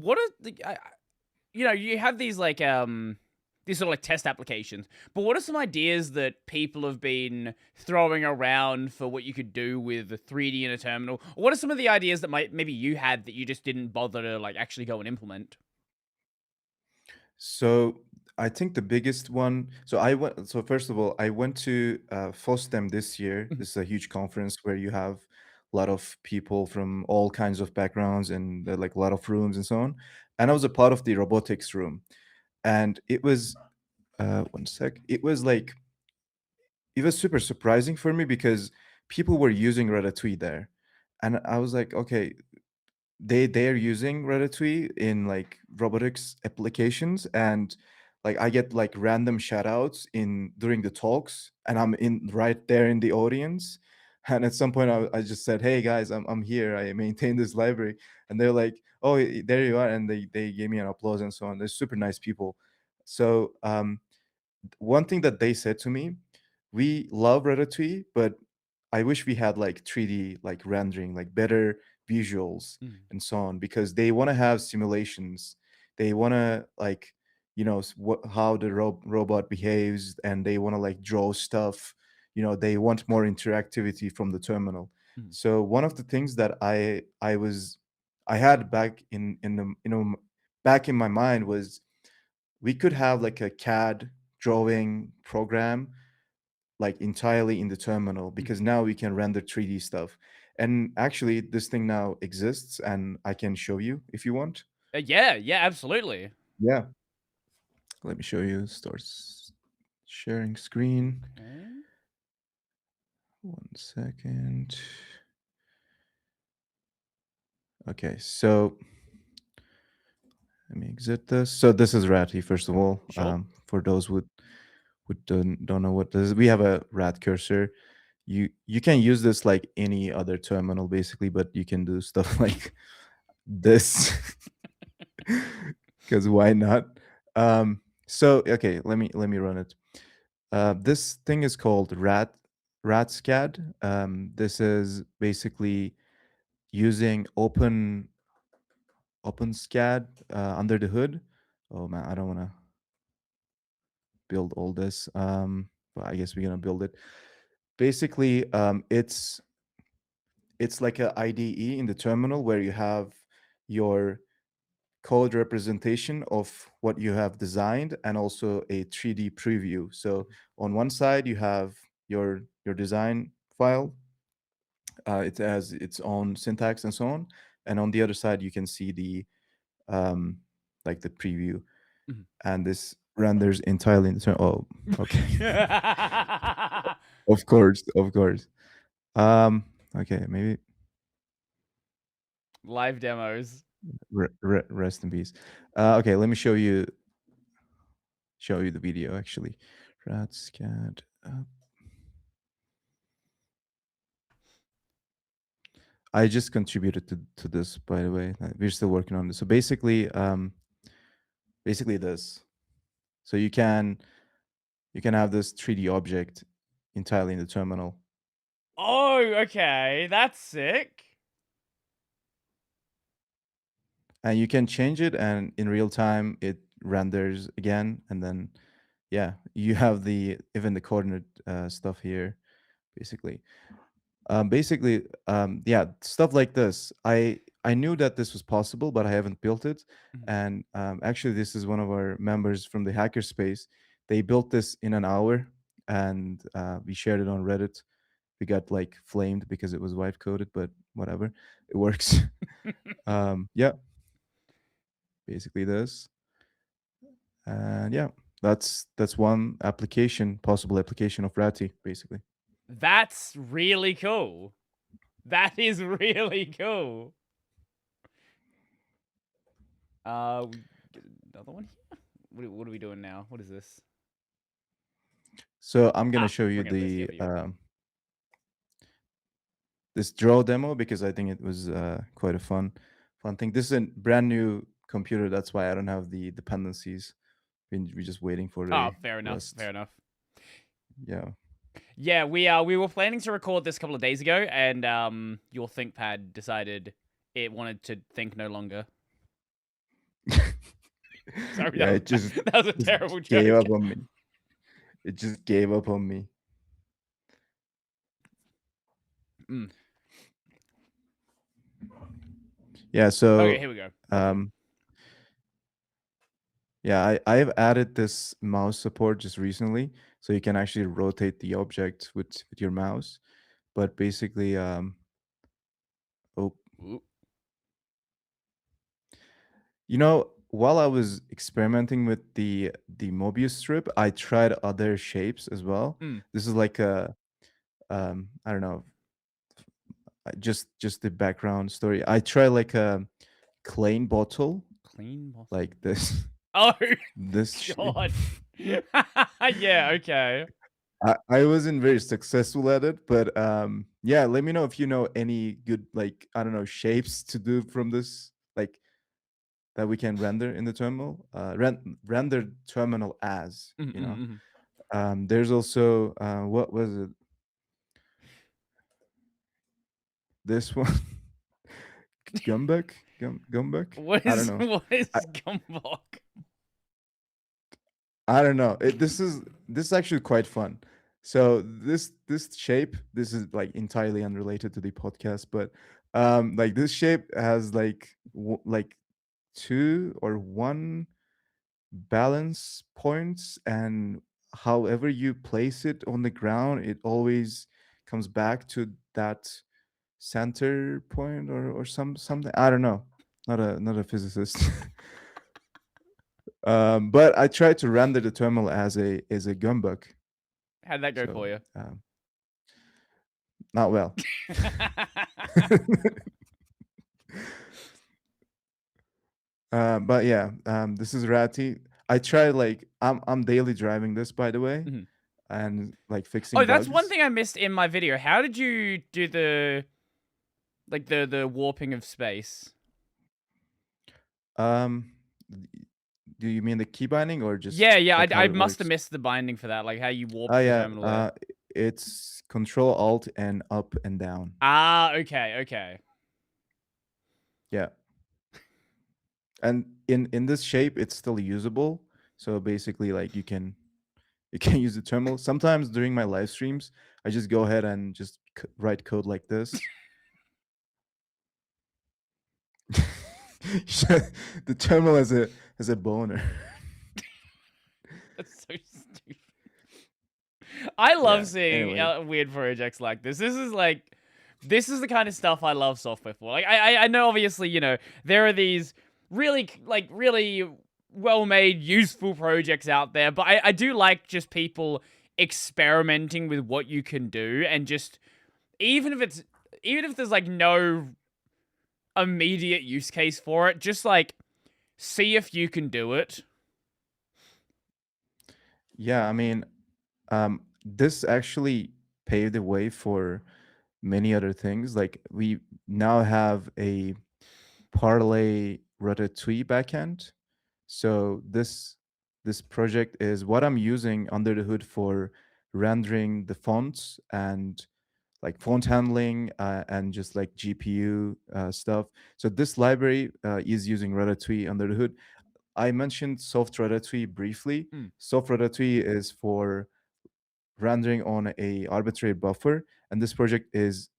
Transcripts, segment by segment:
what are you have these sort of like test applications, but what are some ideas that people have been throwing around for what you could do with the 3D in a terminal? Or what are some of the ideas that maybe you had that you just didn't bother to like actually go and implement? So I think the biggest one. So I went. So first of all, I went to FOSDEM this year. Mhm, This is a huge conference where you have a lot of people from all kinds of backgrounds and like a lot of rooms and so on. And I was a part of the robotics room, and it was one sec. It was super surprising for me because people were using Ratatouille there, and I was like, okay, they're using Ratatouille in like robotics applications, and like I get like random shout outs in during the talks, and I'm in right there in the audience. And at some point I just said, hey guys, I'm here, I maintain this library. And they're like, oh, there you are, and they gave me an applause and so on. They're super nice people. So one thing that they said to me, we love Ratatouille, but I wish we had like 3D like rendering, like better visuals mhm, and so on, because they want to have simulations. They want to like, how the robot behaves, and they want to like draw stuff. They want more interactivity from the terminal. mhm, So one of the things that I had back in my mind was we could have like a CAD drawing program like entirely in the terminal, mhm. because now we can render 3D stuff. And actually this thing now exists and I can show you if you want. Yeah, yeah, absolutely. Yeah. Let me show you. Sharing screen. Okay. 1 second. Okay, so let me exit this. So this is Ratty, first of all. Sure. For those who don't know what this is, we have a rat cursor. You can use this like any other terminal basically, but you can do stuff like this. Because why not? So okay, let me run it. This thing is called RatSCAD. This is basically using OpenSCAD under the hood. Oh man, I don't want to build all this. But I guess we're gonna build it. Basically, it's like a IDE in the terminal where you have your code representation of what you have designed and also a 3D preview. So on one side you have your design file. It has its own syntax and so on, and on the other side you can see the um, like the preview, Mhm. and this renders entirely in the oh, okay. Mhm. Of course, of course. Um, okay, maybe Live demos. rest in peace. Okay, let me show you the video actually. RatSCAD. I just contributed to this, by the way. We're still working on this. So basically this. So you can have this 3D object entirely in the terminal, Oh, okay, that's sick. and you can change it, and in real time it renders again, and then yeah, you have the even the coordinate stuff here, basically. Yeah, stuff like this. I knew that this was possible, but I haven't built it. Mhm. And actually, this is one of our members from the hackerspace. They built this in an hour, and we shared it on Reddit. We got like flamed because it was wipe coded, but whatever, it works. Yeah, basically this, and yeah, that's one application, possible application of Ratty, basically. That's really cool. That is really cool. We get another one here? What are we doing now? What is this? So I'm gonna Ah, show you bring up this. the Yep, yep, yep. this draw demo because I think it was quite a fun thing. This is a brand new computer, that's why I don't have the dependencies. We're just waiting for Oh, the fair enough, fair rest. enough. Yeah. Yeah, we were planning to record this a couple of days ago, and your ThinkPad decided it wanted to think no longer. Sorry, Yeah, it that was a just terrible gave joke. up on me. It just gave up on me. Mm. Yeah, Okay, so here we go. Lovely. um yeah, I've added this mouse support just recently, so you can actually rotate the object with your mouse. But basically, oh, Ooh. while I was experimenting with the Mobius strip, I tried other shapes as well. Mm. This is like a I don't know, just the background story. I tried like a clean bottle, Clean bottle. like this Oh this shape. God. Yeah. Okay. I wasn't very successful at it, but yeah, let me know if you know any good, like, I don't know, shapes to do from this, like, that we can render in the terminal. Render terminal as, Mhm, mhm, mhm. There's also what was it? This one, Gumbek. What I don't is know. what is I, Gumbok? I don't know. This is actually quite fun. So this shape, this is like entirely unrelated to the podcast, but like this shape has like like two or one balance points, and however you place it on the ground, it always comes back to that center point, or something. I don't know. Not a physicist. But I tried to render the terminal as a gumbug. How'd that go So for you? not well. But yeah, this is Ratty. I try, like, I'm daily driving this, by the way, Mhm. and like fixing Oh, that's one bugs. thing I missed in my video. How did you do the the warping of space? Um, do you mean the key binding, or just Yeah, yeah. like how I it must have works? missed the binding for that. Like how you Oh warped the yeah, terminal there. it's Control Alt and up and down. Ah, okay, okay. Yeah, and in this shape, it's still usable. So basically, like, you can use the terminal. Sometimes during my live streams, I just go ahead and just write code like this. The terminal has a boner. That's so stupid. I love Yeah. seeing Anyway, weird projects like this. This is the kind of stuff I love software for. Like, I know, obviously, there are these really well-made, useful projects out there, but I do like just people experimenting with what you can do, and just even if there's like no immediate use case for it, just like see if you can do it. yeah. I mean, this actually paved the way for many other things. Like, we now have a parlay Ratatouille backend. So this project is what I'm using under the hood for rendering the fonts and like font handling, and just like GPU stuff. So this library is using Ratatouille under the hood. I mentioned soft Ratatouille briefly. Mm, Soft Ratatouille is for rendering on a arbitrary buffer, and this project is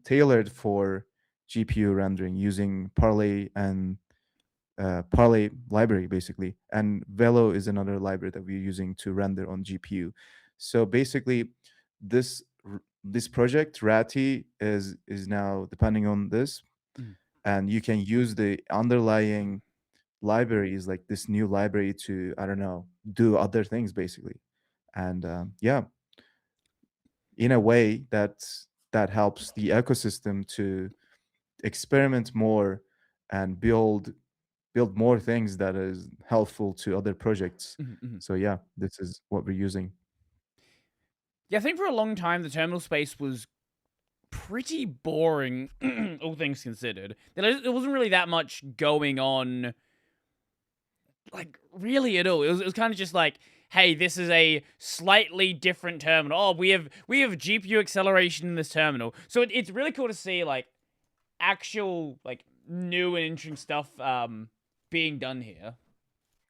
tailored for GPU rendering using Parlay and Parlay library, basically. And Velo is another library that we're using to render on GPU. So basically, this project Ratty is now depending on this, mm, and you can use the underlying libraries, like this new library, to, I don't know, do other things basically. And yeah, in a way that helps the ecosystem to experiment more and build more things that is helpful to other projects. mhm, mhm. So yeah, this is what we're using. Yeah, I think for a long time the terminal space was pretty boring, all things considered. There wasn't really that much going on, like, really at all. It was kind of just like, hey, this is a slightly different terminal. Oh, we have GPU acceleration in this terminal, so it's really cool to see like actual like new and interesting stuff being done here.